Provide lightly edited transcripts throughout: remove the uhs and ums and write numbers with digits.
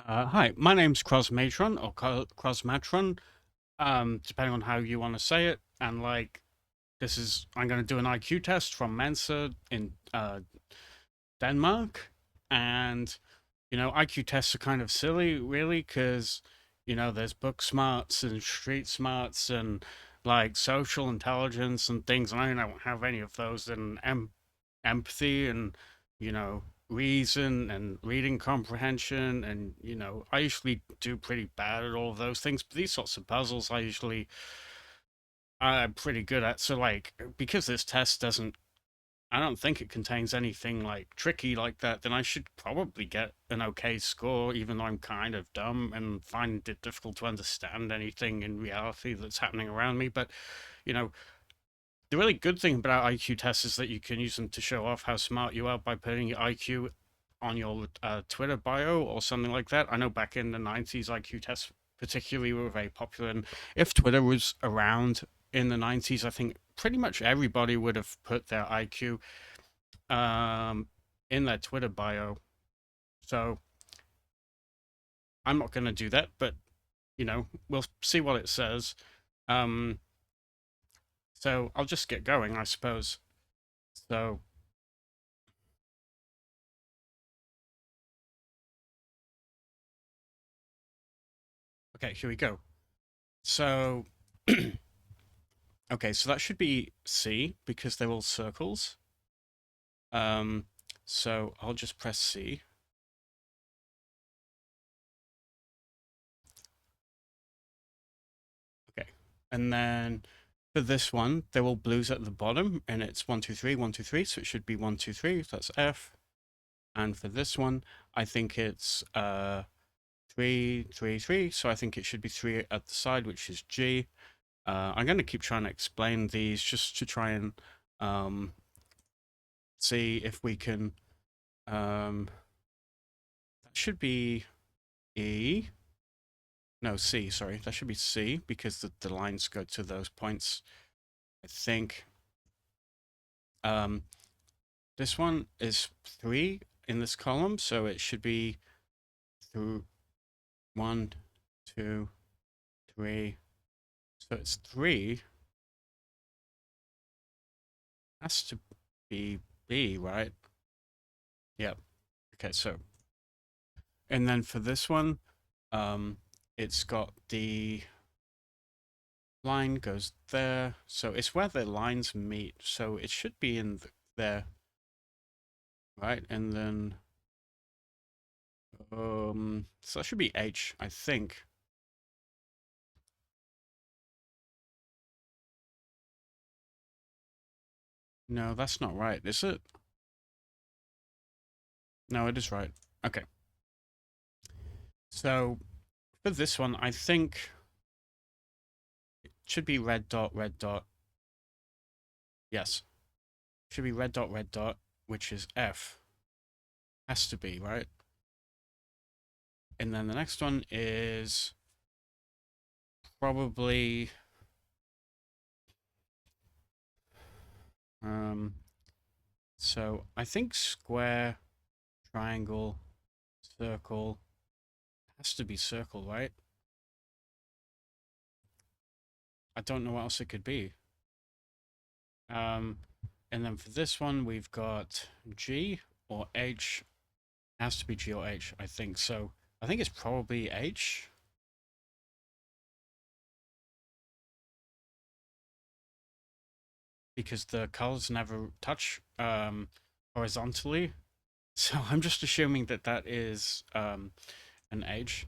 Hi, my name's Crosmatron or Crosmatron, depending on how you want to say it. And I'm going to do an IQ test from Mensa in Denmark. And, IQ tests are kind of silly, really, because, there's book smarts and street smarts and like social intelligence and things. And I don't have any of those. And empathy and you know reason and reading comprehension, and I usually do pretty bad at all of those things, but these sorts of puzzles I'm pretty good at. So because this test doesn't I don't think it contains anything like tricky like that, then I should probably get an okay score, even though I'm kind of dumb and find it difficult to understand anything in reality that's happening around me. But you know the really good thing about IQ tests is that you can use them to show off how smart you are by putting your IQ on your Twitter bio or something like that. I know back in the 90s, IQ tests particularly were very popular. And if Twitter was around in the 90s, I think pretty much everybody would have put their IQ um, in their Twitter bio. So I'm not going to do that, but we'll see what it says. Um, so I'll just get going, I suppose. So okay, here we go. So, okay, so that should be C because they're all circles. Um, so I'll just press C. Okay, and then for this one, they're all blues at the bottom, and it's 1, 2, 3, 1, 2, 3. So it should be 1, 2, 3. That's F. And for this one, I think it's 3, 3, 3. So I think it should be 3 at the side, which is G. I'm going to keep trying to explain these just to try and um, see if we can. That should be E. No, C, sorry. That should be C because the lines go to those points. I think um, this one is 3 in this column, so it should be through 1, 2, 3. So it's 3. Has to be B, right? Yep. Okay, so and then for this one, um, it's got the line goes there, so it's where the lines meet. So it should be in there, right? And then so that should be H, I think. No, that's not right, is it? No, it is right. Okay. So for this one, I think it should be red dot, red dot. Yes. Should be red dot, which is F. Has to be, right? And then the next one is probably um so I think square, triangle, circle. Has to be circle, right? I don't know what else it could be. Um, and then for this one, we've got G or H. Has to be G or H, I think. So I think it's probably H because the colors never touch horizontally. So I'm just assuming that that is an H.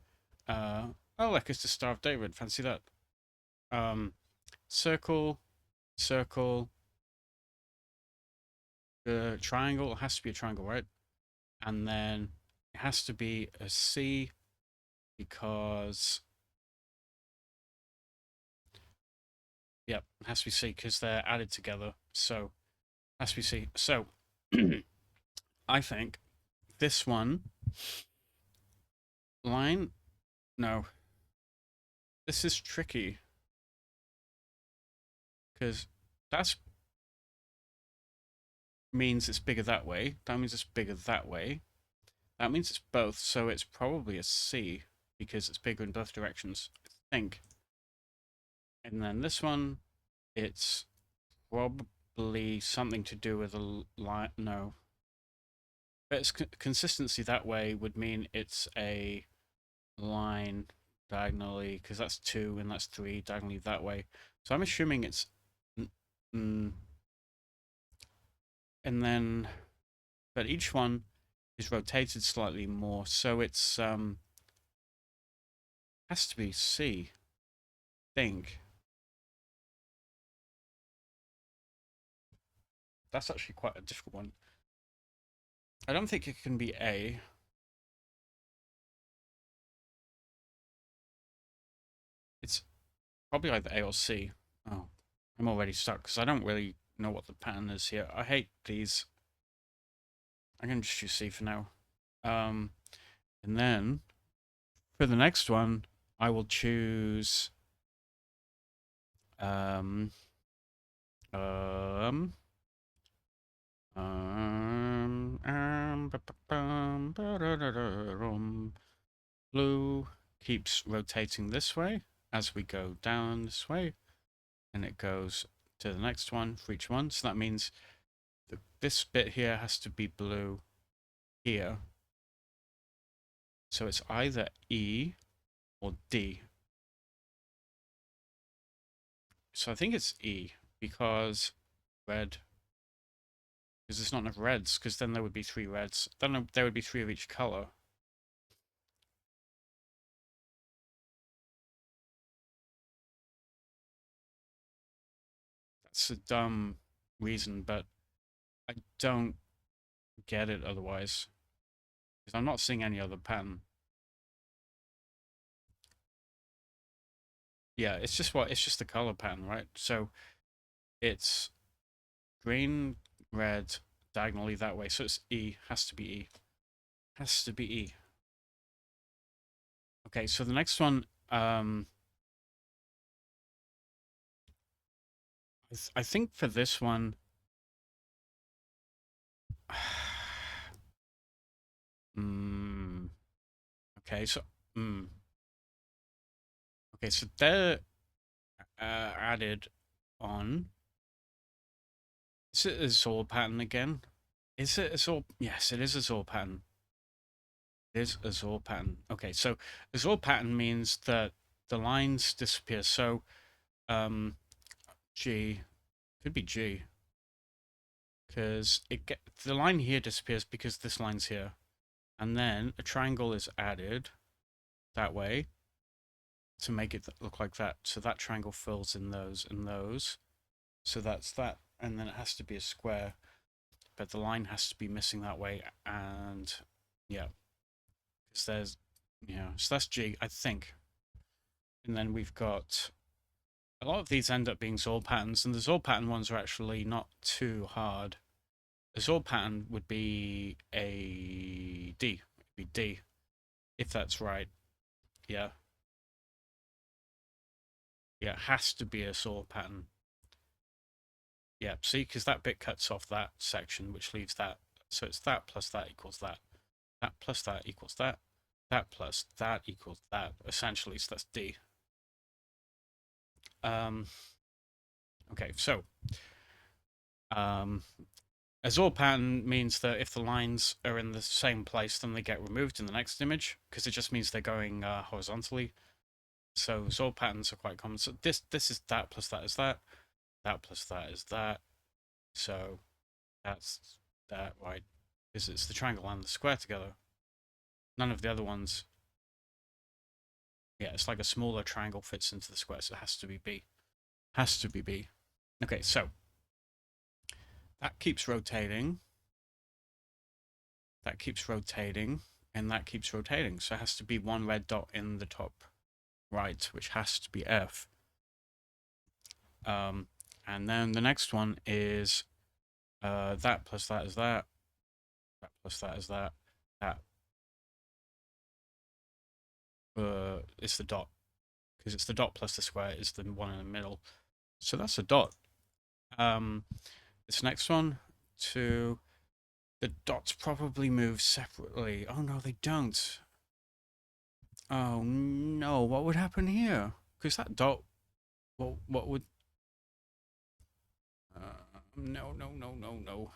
Oh, look, it's the Star of David. Fancy that. Um, circle, circle, the triangle. It has to be a triangle, right? And then it has to be a C because, yep, it has to be C because they're added together. So it has to be C. So I think this one line, no, this is tricky because that's means it's bigger that way. That means it's bigger that way. That means it's both, so it's probably a C because it's bigger in both directions, I think. And then this one, it's probably something to do with a line. No, but its consistency that way would mean it's a line diagonally because that's 2 and that's 3 diagonally that way. So I'm assuming it's and then but each one is rotated slightly more, so it's has to be C, I think. That's actually quite a difficult one. I don't think it can be A. It's probably either A or C. Oh, I'm already stuck because I don't really know what the pattern is here. I hate these. I'm going to just choose C for now. Um, and then for the next one, I will choose um, um, blue keeps rotating this way as we go down this way, and it goes to the next one for each one. So that means that this bit here has to be blue here. So it's either E or D. So I think it's E because red, because there's not enough reds, because then there would be 3 reds. Then there would be 3 of each color. That's a dumb reason, but I don't get it otherwise. Because I'm not seeing any other pattern. Yeah, it's just the color pattern, right? So it's green, red, diagonally that way. So it's E, has to be E. Has to be E. Okay, so the next one, I think for this one, mm, okay, so, okay, so they're added on. Is it a Zor pattern again? Is it a Zor? Yes, it is a Zor pattern. It is a Zor pattern. Okay, so a Zor pattern means that the lines disappear. So, um, G could be G because the line here disappears because this line's here, and then a triangle is added that way to make it look like that. So that triangle fills in those and those. So that's that, and then it has to be a square, but the line has to be missing that way, and yeah, because there's yeah, so that's G, I think. And then we've got a lot of these end up being Zor patterns, and the Zor pattern ones are actually not too hard. A Zor pattern would be a D, it'd be D, if that's right. Yeah, yeah, it has to be a Zor pattern. Yeah, see, because that bit cuts off that section, which leaves that. So it's that plus that equals that. That plus that equals that. That plus that equals that, essentially. So that's D. Um, okay, so um, a Zor pattern means that if the lines are in the same place, then they get removed in the next image, because it just means they're going horizontally. So Zor patterns are quite common. So this is that plus that is that. That plus that is that. So that's that, right? Because it's the triangle and the square together. None of the other ones. Yeah, it's like a smaller triangle fits into the square, so it has to be B. Has to be B. Okay, so that keeps rotating. That keeps rotating. And that keeps rotating. So it has to be one red dot in the top right, which has to be F. And then the next one is that plus that is that. That plus that is that. That it's the dot. Because it's the dot plus the square is the one in the middle. So that's a dot. This next one, 2, The dots probably move separately. Oh no, they don't. Oh no, what would happen here? Because that dot, what would? No, no, no, no, no.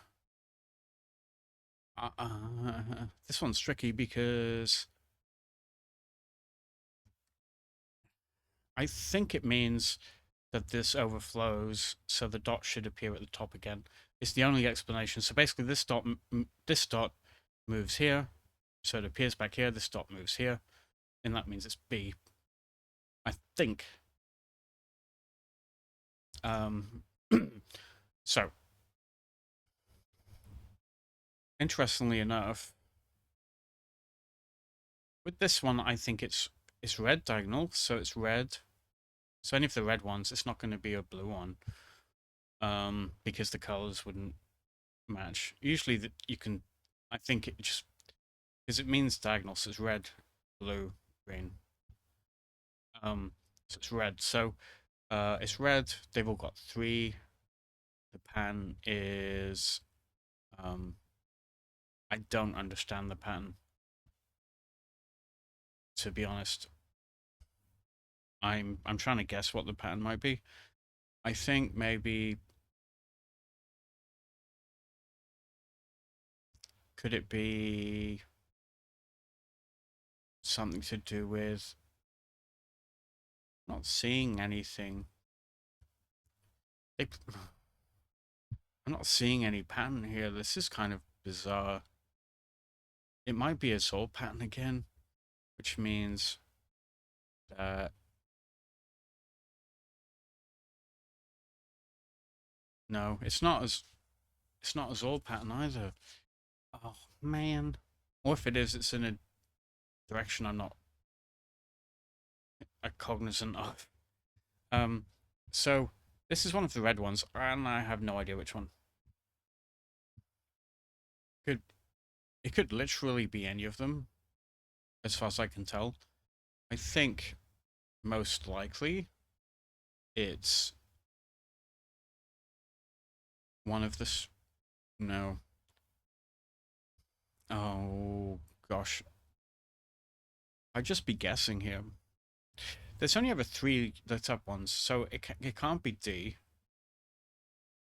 This one's tricky because I think it means that this overflows, so the dot should appear at the top again. It's the only explanation. So basically, this dot moves here, so it appears back here. This dot moves here, and that means it's B. I think. Um, so interestingly enough, with this one, I think it's red diagonal, so it's red. So any of the red ones, it's not going to be a blue one, because the colors wouldn't match. Usually, you can, I think it just because it means diagonal, so it's red, blue, green. So it's red. So it's red. They've all got three. The pan is I don't understand the pan, to be honest. I'm trying to guess what the pattern might be. I think maybe could it be something to do with not seeing anything? They, I'm not seeing any pattern here. This is kind of bizarre. It might be a soul pattern again, which means that no, it's not as old pattern either. Oh man. Or if it is, it's in a direction I'm not cognizant of. Um, so this is one of the red ones, and I have no idea which one. Could it could literally be any of them, as far as I can tell. I think most likely it's one of the. No. Oh gosh, I'd just be guessing here. There's only ever three the top ones, so it can't be D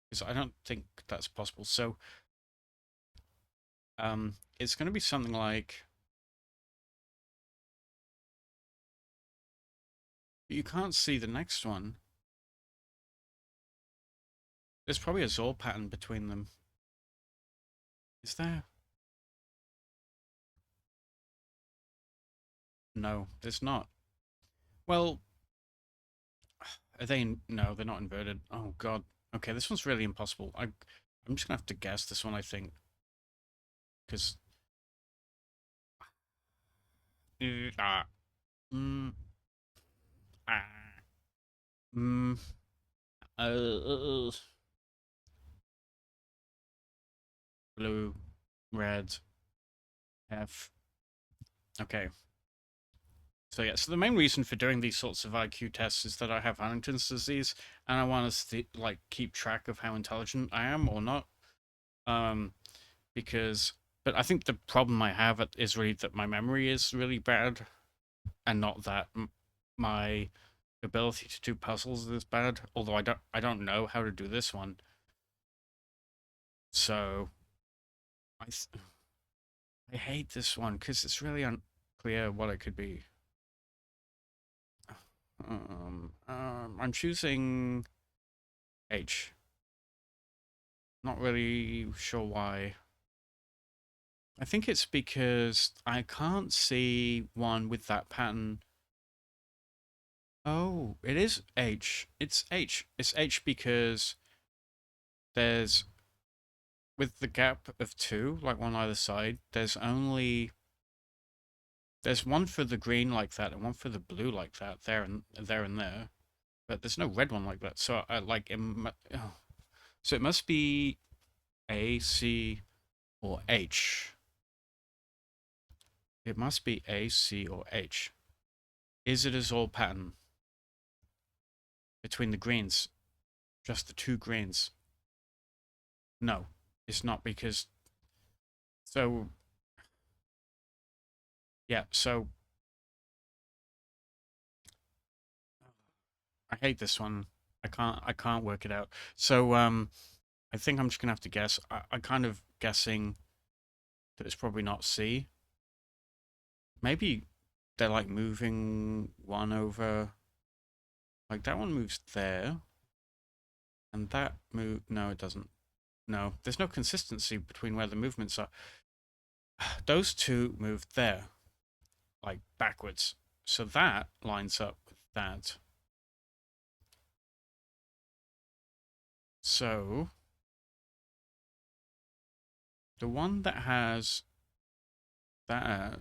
because I don't think that's possible. So it's going to be something like you can't see the next one. There's probably a Zor pattern between them. Is there? No, there's not. Well, are they? No, they're not inverted. Oh God. Okay, this one's really impossible. I'm just gonna have to guess this one. I think because ah mm, ah mm, uh, blue, red, F. Okay. So yeah, so the main reason for doing these sorts of IQ tests is that I have Huntington's disease, and I want to like keep track of how intelligent I am or not. Um, because, but I think the problem I have is really that my memory is really bad, and not that my ability to do puzzles is bad. Although I don't know how to do this one, so I I hate this one because it's really unclear what it could be. I'm choosing H. Not really sure why. I think it's because I can't see one with that pattern. Oh, it is H. It's H. It's H because there's, with the gap of two, like one either side, there's one for the green like that and one for the blue like that, there and there. But there's no red one like that. So I like oh. So it must be A, C, or H. It must be A, C, or H. Is it a Zoll pattern between the greens? Just the two greens? No, it's not because So yeah, so I hate this one. I can't work it out. So I think I'm just gonna have to guess. I'm kind of guessing that it's probably not C. Maybe they're like moving one over. Like that one moves there, and that move. No, it doesn't. No, there's no consistency between where the movements are. Those two move there, like backwards. So that lines up with that. So the one that has that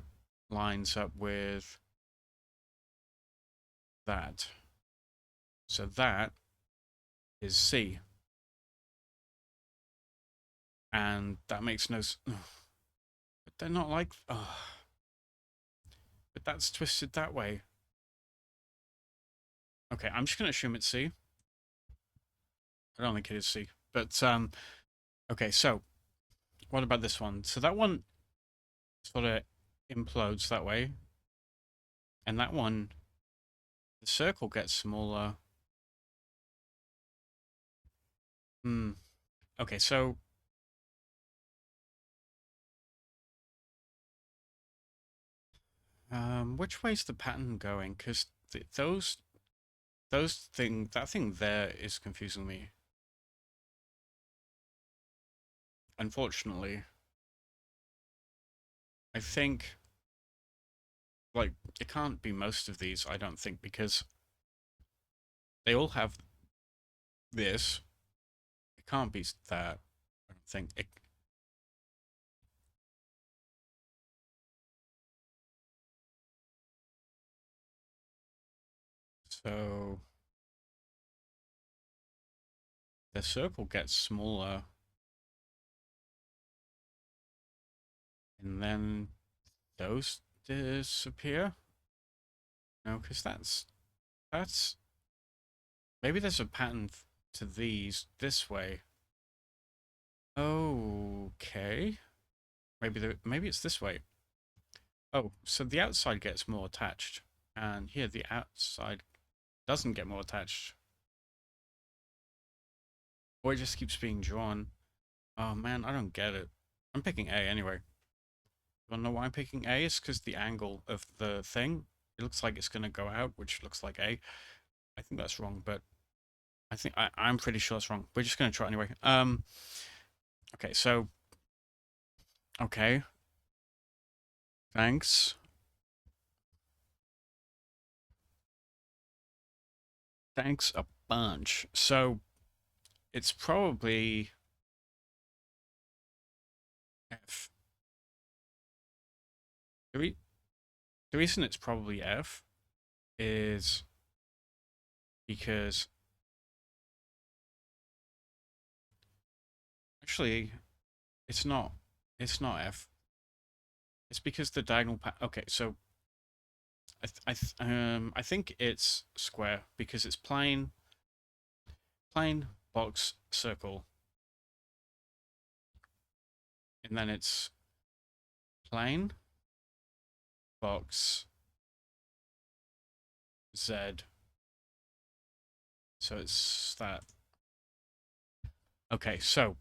lines up with that. So that is C. And that makes no but they're not like but that's twisted that way. Okay, I'm just gonna assume it's C. I don't think it is C. But okay, so what about this one? So that one sort of implodes that way, and that one the circle gets smaller. Hmm. Okay, so which way's the pattern going? Because those thing that thing there is confusing me. Unfortunately, I think like it can't be most of these. I don't think because they all have this. It can't be that. I don't think it. So the circle gets smaller, and then those disappear. No, because that's maybe there's a pattern to these this way. Okay. Maybe it's this way. Oh, so the outside gets more attached, and here the outside doesn't get more attached, or it just keeps being drawn. Oh man, I don't get it. I'm picking A anyway. You wanna know why I'm picking A? It's because the angle of the thing, it looks like it's gonna go out, which looks like A. I think that's wrong, but I'm pretty sure it's wrong. We're just gonna try anyway. Okay, so okay, thanks. Thanks a bunch. So it's probably F. The, re- the reason it's probably F is because actually it's not. It's not F. It's because the diagonal okay, so I think it's square because it's plain box circle, and then it's plain box Z. So it's that. Okay, so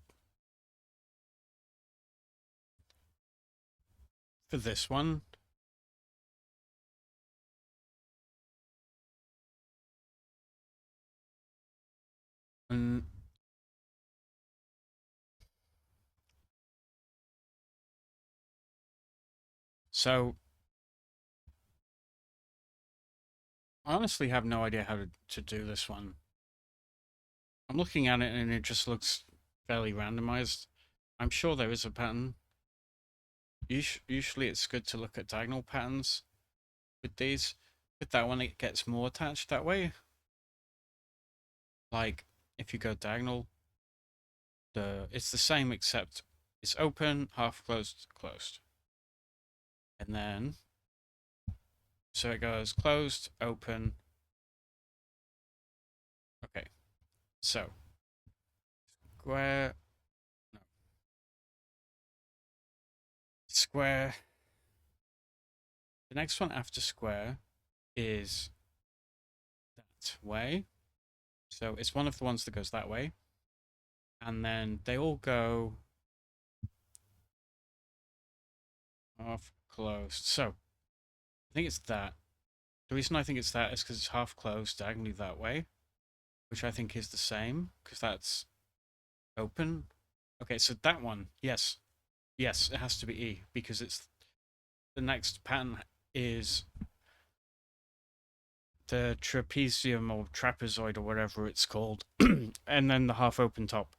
for this one, mm, so I honestly have no idea how to do this one. I'm looking at it and it just looks fairly randomized. I'm sure there is a pattern. Usually it's good to look at diagonal patterns with these. With that one, it gets more attached that way. Like, if you go diagonal, it's the same except it's open, half closed, closed. And then, so it goes closed, open. Okay, so square, no, square. The next one after square is that way. So it's one of the ones that goes that way. And then they all go half closed. So I think it's that. The reason I think it's that is because it's half closed diagonally that way, which I think is the same because that's open. Okay, so that one, yes. Yes, it has to be E because it's the next pattern is the trapezium or trapezoid or whatever it's called, and then the half open top.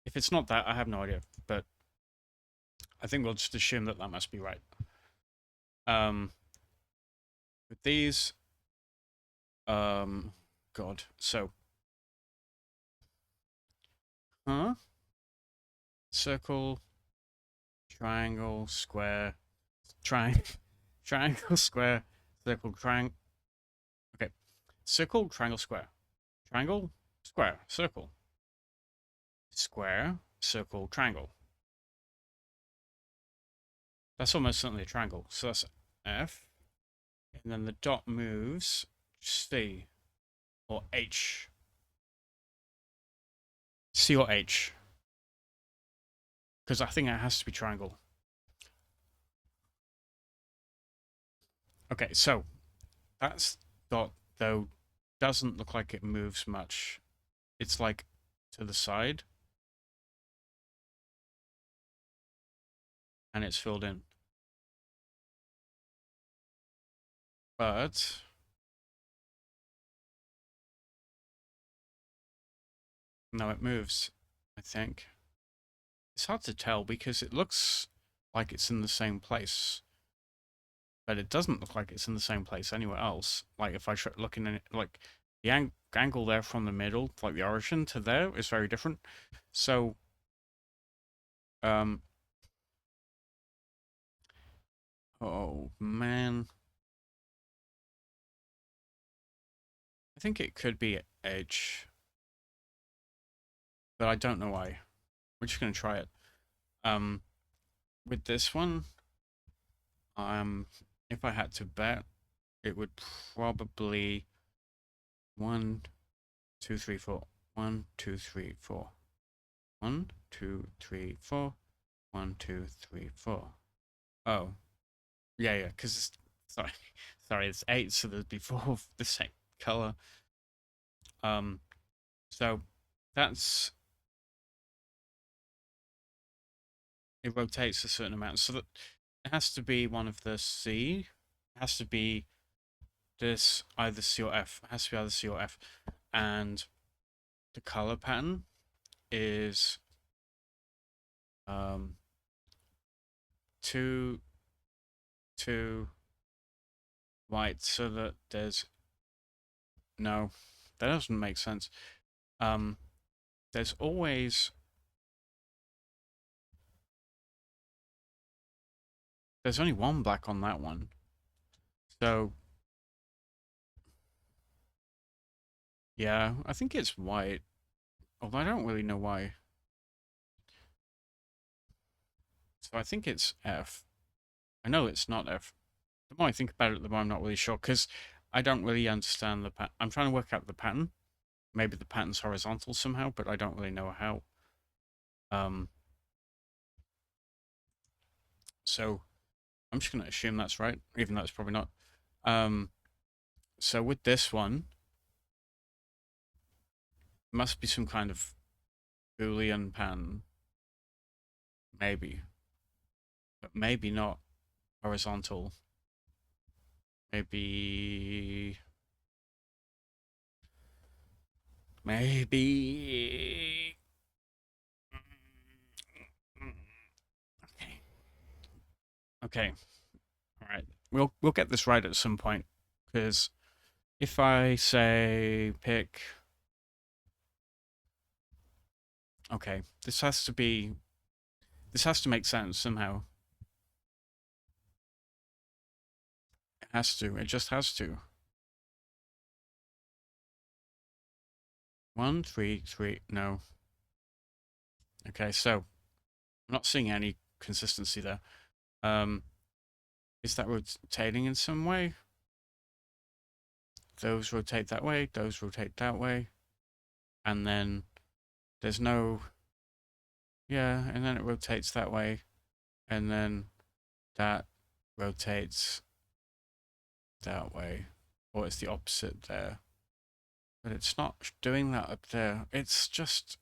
If it's not that, I have no idea, but I think we'll just assume that that must be right. Um, with these, God, so, huh? Circle, triangle, square, triangle, triangle, square, circle, triangle. Okay, circle, triangle, square, triangle, square, circle, square, circle, triangle. That's almost certainly a triangle. So that's F. And then the dot moves C or H. C or H. Because I think it has to be triangle. Okay, so that's dot, though, doesn't look like it moves much. It's like to the side. And it's filled in. But no, it moves, I think. It's hard to tell because it looks like it's in the same place, but it doesn't look like it's in the same place anywhere else. Like if I try looking at it, like the angle there from the middle, like the origin to there, is very different. So, um, oh man, I think it could be edge, but I don't know why. We're just gonna try it. Um, with this one, if I had to bet, it would probably 1, 2, 3, 4. 1, 2, 3, 4. 1, 2, 3, 4. 1, 2, 3, 4. Oh, yeah, because sorry, sorry, it's 8, so there'd be 4 of the same color. Um, so that's it rotates a certain amount, so that it has to be one of the C. It has to be this either C or F. It has to be either C or F, and the color pattern is um 2, 2 white, so that there's no, that doesn't make sense. Um, there's always there's only one black on that one, so yeah, I think it's white. Although I don't really know why. So I think it's F. I know it's not F. The more I think about it, the more I'm not really sure because I don't really understand the pattern. I'm trying to work out the pattern. Maybe the pattern's horizontal somehow, but I don't really know how. Um, so I'm just gonna assume that's right, even though it's probably not. Um, so with this one, must be some kind of Boolean pattern, maybe, but maybe not horizontal. Maybe, maybe. Okay. Okay. All right. We'll get this right at some point because if I say pick, okay, this has to make sense somehow. It has to. It just has to. 1, 3, 3. No. Okay, so I'm not seeing any consistency there. Um, is that rotating in some way? Those rotate that way, those rotate that way, and then there's no, yeah, and then it rotates that way, and then that rotates that way, or it's the opposite there. But it's not doing that up there. It's just,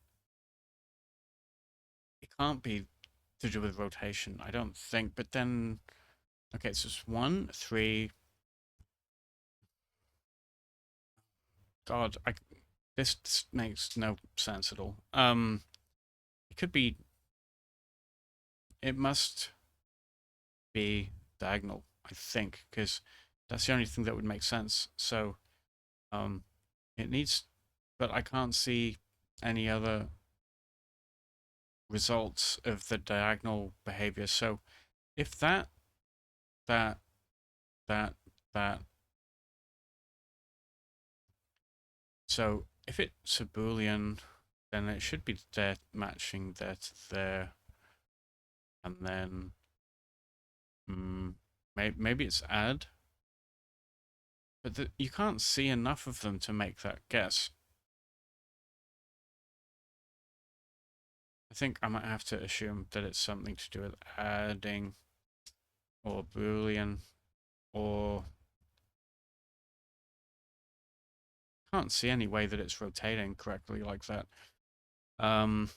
it can't be to do with rotation, I don't think. But then, okay, so it's 1, 3. God, this makes no sense at all. It could be, it must be diagonal, I think, because that's the only thing that would make sense. So, um, it needs, but I can't see any other results of the diagonal behavior. So if that, that, that, so if it's a Boolean, then it should be there matching that there, and then maybe it's add, but you can't see enough of them to make that guess. I think I might have to assume that it's something to do with adding or Boolean or can't see any way that it's rotating correctly like that. Um,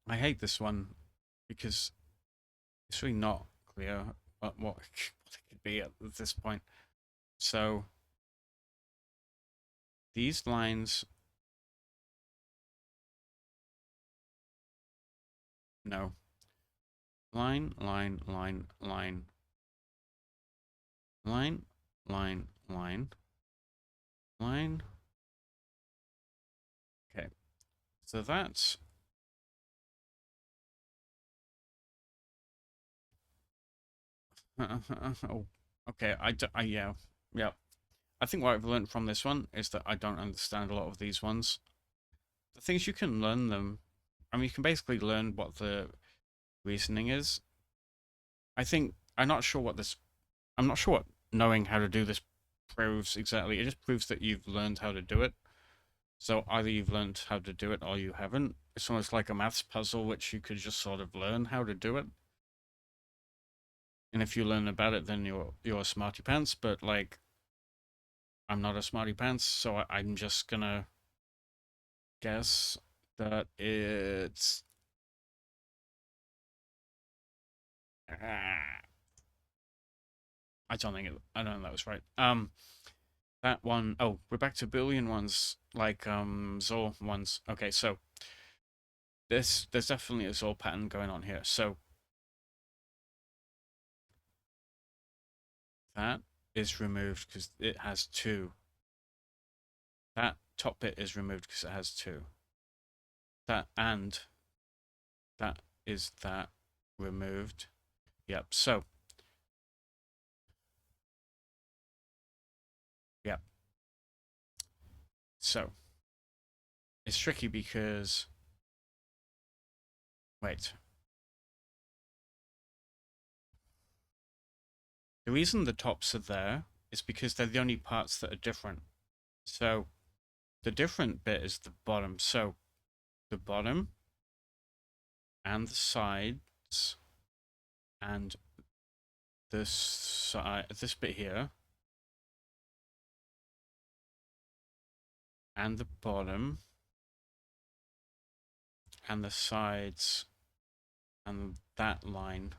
I hate this one because it's really not clear what it could be at this point. So these lines, no. Line, line, line, line, line, line, line, line. Okay, so that's oh, okay. Yeah, yeah. I think what I've learned from this one is that I don't understand a lot of these ones. The things you can learn them, I mean, you can basically learn what the reasoning is. I think I'm not sure what this. I'm not sure what knowing how to do this proves exactly. It just proves that you've learned how to do it. So either you've learned how to do it or you haven't. It's almost like a maths puzzle, which you could just sort of learn how to do it. And if you learn about it, then you're a smarty pants. But like, I'm not a smarty pants, so I'm just gonna guess that it's. I don't think I don't know that was right. That one, oh, we're back to Boolean ones, like XOR ones. Okay, so there's definitely a XOR pattern going on here. So that is removed because it has two. That top bit is removed because it has two. That and that is that removed. Yep. So yep. So it's tricky because wait. The reason the tops are there is because they're the only parts that are different. So the different bit is the bottom. So the bottom and the sides and this side, this bit here, and the bottom and the sides and that line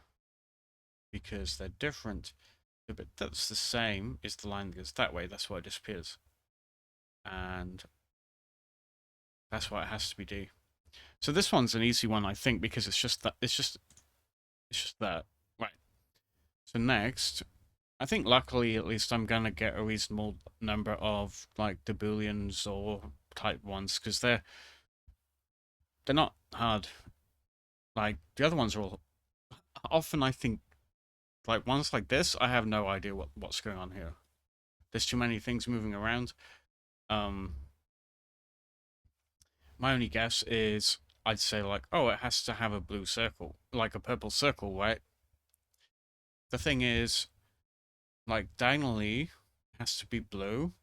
because they're different. The bit that's the same is the line that goes that way. That's why it disappears, and that's why it has to be D. So this one's an easy one, I think, because it's just that. It's just that. Right. So next, I think luckily at least I'm gonna get a reasonable number of like the booleans or type ones because they're not hard. Like the other ones are all often I think like ones like this I have no idea what's going on here. There's too many things moving around. Um, my only guess is I'd say like, oh, it has to have a blue circle, like a purple circle, right? The thing is, like diagonally, it has to be blue.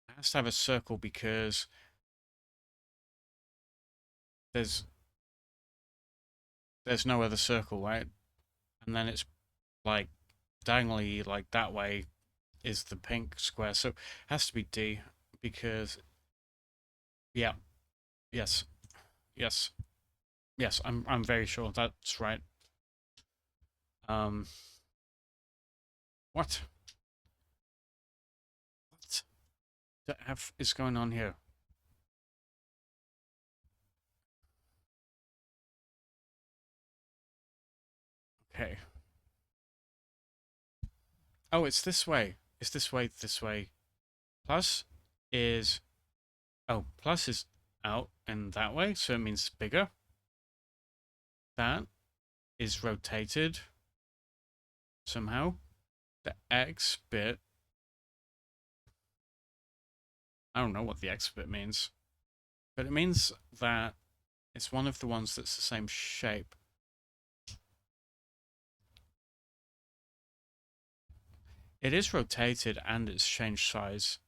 It has to have a circle because there's there's no other circle, right? And then it's like diagonally, like that way is the pink square. So it has to be D because yeah, yes, yes, yes. I'm very sure that's right. Um, what? What the F is going on here? Okay. Oh, it's this way. It's this way, this way. Plus is, oh, plus is out and that way, so it means bigger. That is rotated somehow. The X bit, I don't know what the X bit means, but it means that it's one of the ones that's the same shape. It is rotated and it's changed size.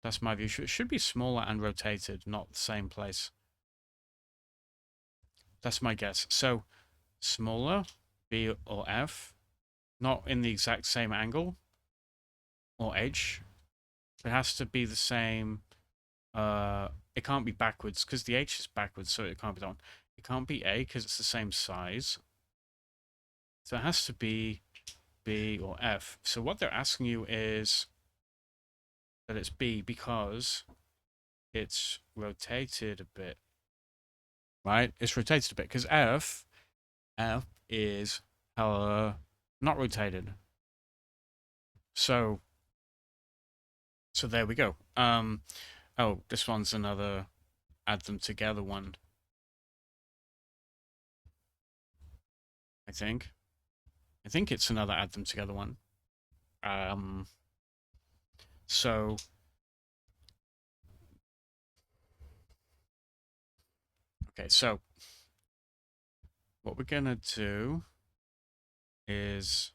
That's my view. It should be smaller and rotated, not the same place. That's my guess. So, smaller, B or F, not in the exact same angle, or H. It has to be the same. It can't be backwards because the H is backwards, so it can't be down. It can't be A because it's the same size. So it has to be B or F. So what they're asking you is that it's B because it's rotated a bit, right? It's rotated a bit because F is not rotated. So so there we go. Oh, this one's another add them together one, I think. I think it's another add them together one. Um, so okay, so what we're gonna do is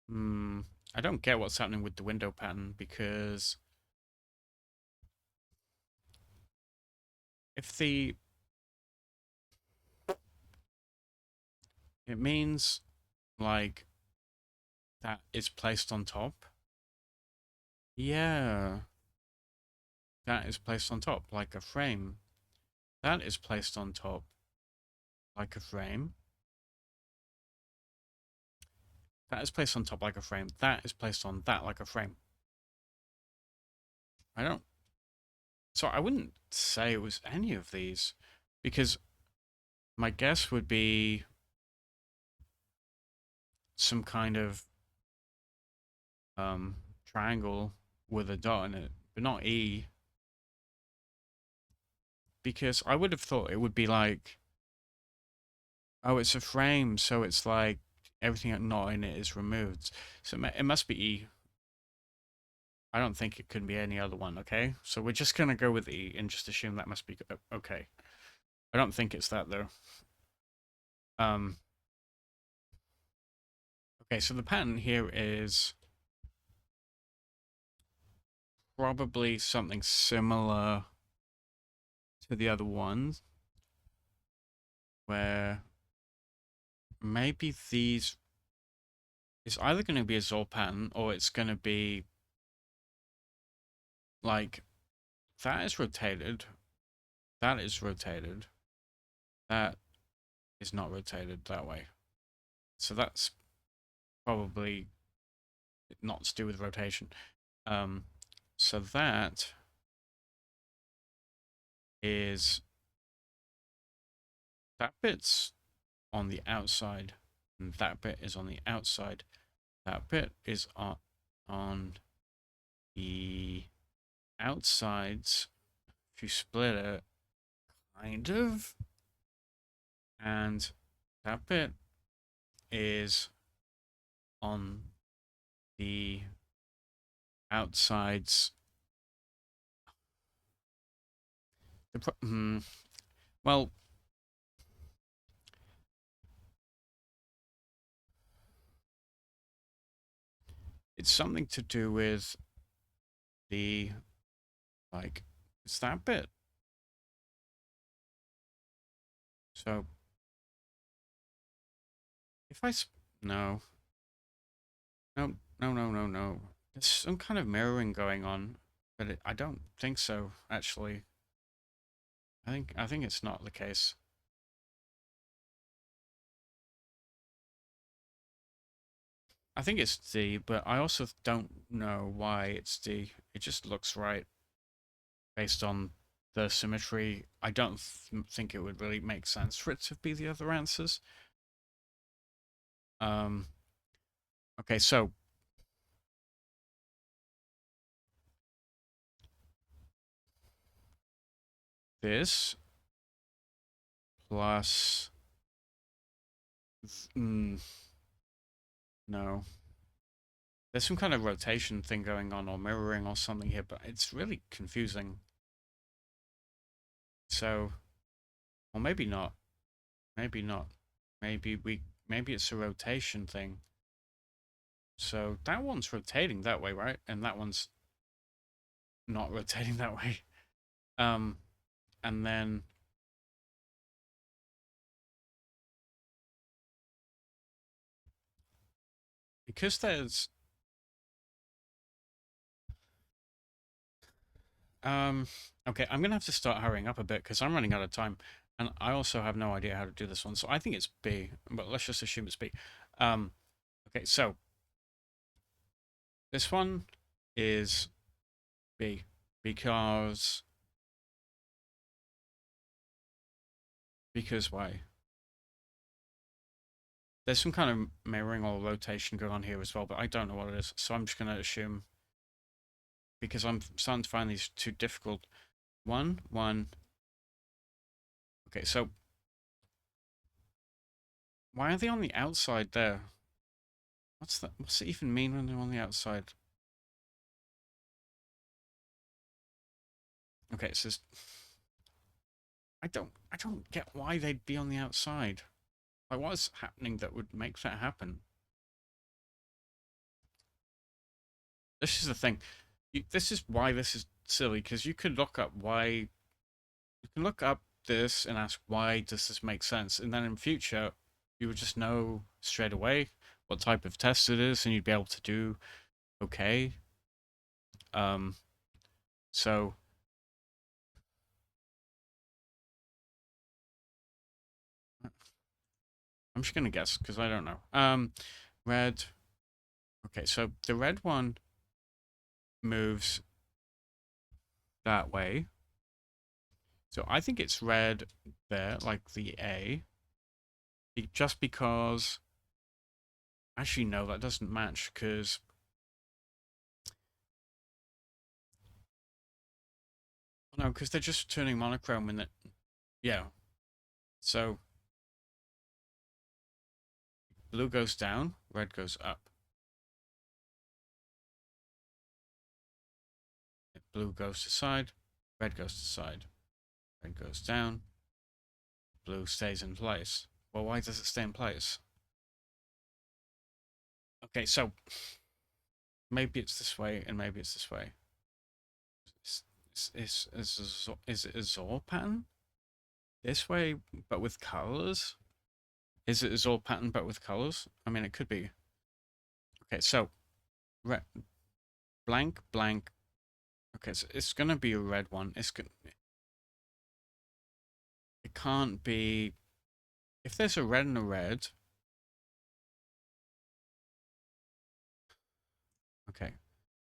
hmm, I don't get what's happening with the window pattern because if the it means like that is placed on top. Yeah, that is placed on top like a frame. That is placed on top like a frame. That is placed on top like a frame. That is placed on that like a frame. I don't. So I wouldn't say it was any of these because my guess would be some kind of triangle with a dot in it, but not E. Because I would have thought it would be like, oh, it's a frame, so it's like everything not in it is removed. So it must be E. I don't think it could be any other one, okay? So we're just gonna go with E and just assume that must be okay. I don't think it's that though. Um, okay, so the pattern here is probably something similar to the other ones, where maybe these it's either going to be a Zol pattern or it's going to be like that is rotated, that is rotated, that is not rotated that way. So that's probably not to do with rotation. Um, so that is that bit's on the outside, and that bit is on the outside. That bit is on the outsides. If you split it, kind of, and that bit is on the outsides. Well, it's something to do with the like. It's that bit. So if I no, no, no, no, no, no. There's some kind of mirroring going on, but I don't think so. Actually, I think it's not the case. I think it's D, but I also don't know why it's D. It just looks right based on the symmetry. I don't think it would really make sense for it to be the other answers. Um, okay, so this plus mm, no. There's some kind of rotation thing going on or mirroring or something here, but it's really confusing. So, or maybe not. Maybe not. Maybe it's a rotation thing. So that one's rotating that way, right? And that one's not rotating that way. Um, and then because there's um okay, I'm gonna have to start hurrying up a bit because I'm running out of time, and I also have no idea how to do this one. So I think it's B, but let's just assume it's B. Um, okay, so this one is B because why? There's some kind of mirroring or rotation going on here as well, but I don't know what it is. So I'm just gonna assume because I'm starting to find these too difficult. One. Okay, so why are they on the outside there? What's that? What's it even mean when they're on the outside? Okay, it says I don't get why they'd be on the outside. Like what's happening that would make that happen? This is the thing. This is why this is silly because you could look up why you can look up this and ask why does this make sense, and then in future you would just know straight away what type of test it is, and you'd be able to do okay. Um, so I'm just gonna guess because I don't know. Red. Okay, so the red one moves that way. So I think it's red there, like the A. Just because. Actually, no, that doesn't match because. No, because they're just turning monochrome in it. Yeah. So blue goes down, red goes up. Blue goes to side, red goes to side. Red goes down, blue stays in place. Well, why does it stay in place? Okay, so maybe it's this way and maybe it's this way. Is it a Zor pattern? This way, but with colors? Is it a Zor pattern, but with colors? I mean, it could be. Okay, so red, blank, blank. Okay, so it's gonna be a red one. It can't be. If there's a red and a red. Okay,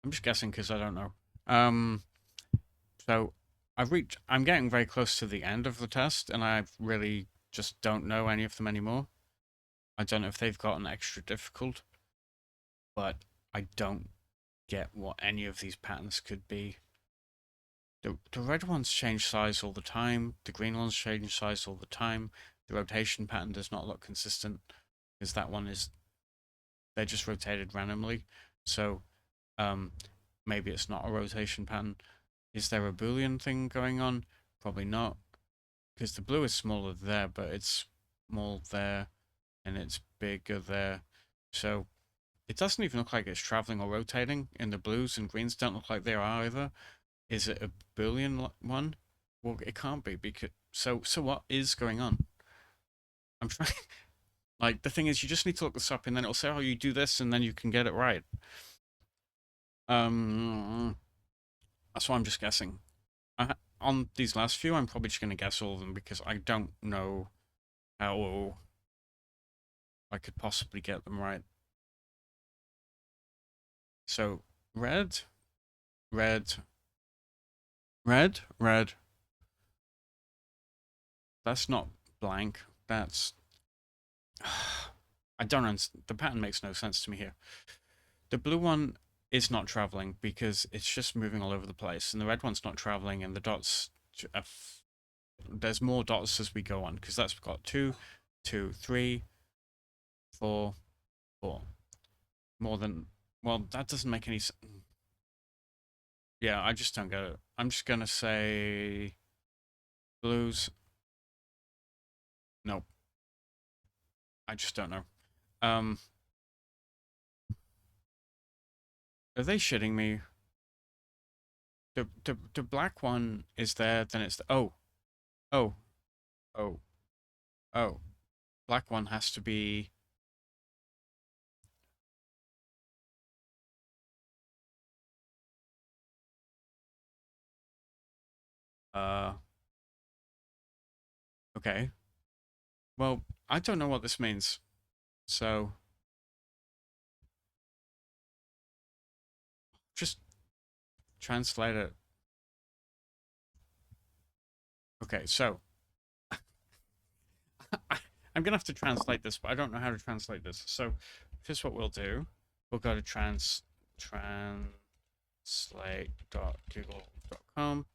I'm just guessing because I don't know. Um, so I'm getting very close to the end of the test, and I really just don't know any of them anymore. I don't know if they've gotten extra difficult, but I don't get what any of these patterns could be. The red ones change size all the time. The green ones change size all the time. The rotation pattern does not look consistent because that one is they're just rotated randomly. So um, maybe it's not a rotation pattern. Is there a Boolean thing going on? Probably not, because the blue is smaller there, but it's small there, and it's bigger there. So it doesn't even look like it's traveling or rotating, and the blues and greens don't look like they are either. Is it a Boolean one? Well, it can't be because so what is going on? I'm trying. Like the thing is, you just need to look this up, and then it'll say, "Oh, you do this, and then you can get it right." Um, that's why I'm just guessing. On these last few, I'm probably just gonna guess all of them because I don't know how I could possibly get them right. So red, red, red. That's not blank. That's I don't understand. The pattern makes no sense to me here. The blue one is not traveling because it's just moving all over the place, and the red one's not traveling, and the dots. There's more dots as we go on because that's got two, two, three, four, four. More than well, that doesn't make any sense. Yeah, I just don't get it. I'm just gonna say blues. Nope, I just don't know. Um, are they shitting me? The black one is there, then it's the oh oh oh. Black one has to be uh okay. Well, I don't know what this means, so just translate it. Okay, so I'm gonna have to translate this, but I don't know how to translate this. So here's what we'll do. We'll go to translate.google.com.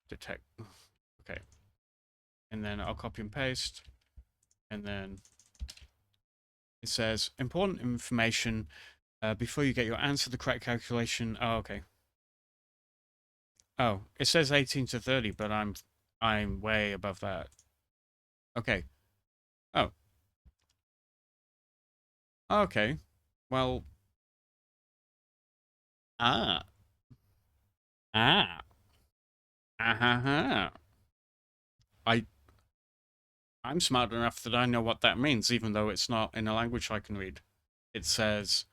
Detect. Okay, and then I'll copy and paste, and then it says important information. Before you get your answer, the correct calculation. Oh, okay. Oh, it says 18 to 30, but I'm way above that. Okay. Oh, okay. Well, ah, ah, ah, I I'm smart enough that I know what that means, even though it's not in a language I can read. It says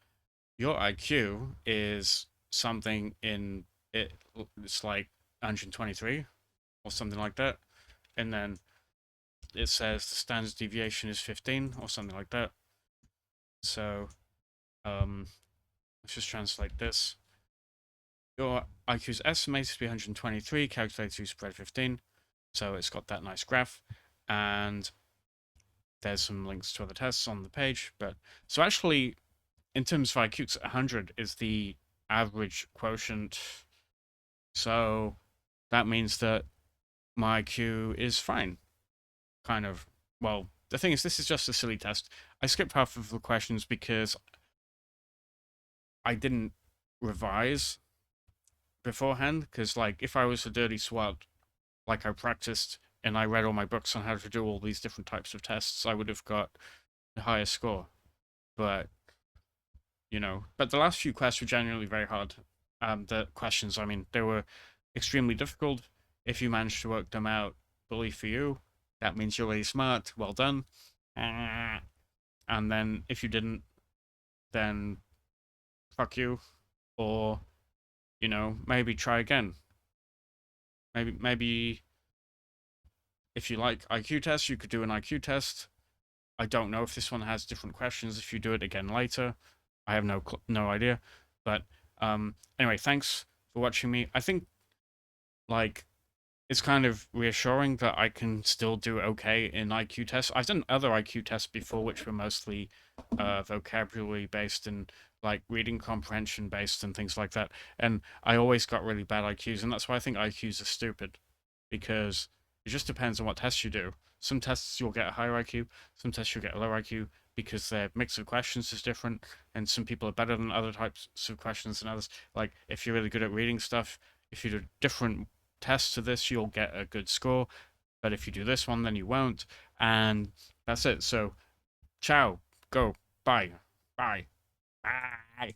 your IQ is something in it. It's like 123 or something like that, and then it says the standard deviation is 15 or something like that. So, um, let's just translate this. Your IQ is estimated to be 123, calculated to spread 15. So it's got that nice graph. And there's some links to other tests on the page. But so actually, in terms of IQ, 100 is the average quotient. So that means that my IQ is fine. Kind of. Well, the thing is, this is just a silly test. I skipped half of the questions because I didn't revise beforehand. Because, like, if I was a dirty swat, like I practiced and I read all my books on how to do all these different types of tests, I would have got a higher score. But but the last few quests were genuinely very hard. The questions, I mean, they were extremely difficult. If you managed to work them out, believe for you, that means you're really smart. Well done. And then if you didn't, then fuck you. Or maybe try again. Maybe if you like IQ tests, you could do an IQ test. I don't know if this one has different questions if you do it again later. I have no idea. But anyway, thanks for watching me. I think like it's kind of reassuring that I can still do okay in IQ tests. I've done other IQ tests before, which were mostly vocabulary based and like reading comprehension based and things like that. And I always got really bad IQs, and that's why I think IQs are stupid because it just depends on what tests you do. Some tests you'll get a higher IQ, some tests you'll get a lower IQ, because their mix of questions is different, and some people are better than other types of questions than others. Like if you're really good at reading stuff, if you do different tests to this, you'll get a good score. But if you do this one, then you won't. And that's it. So, ciao, go, bye, bye, bye.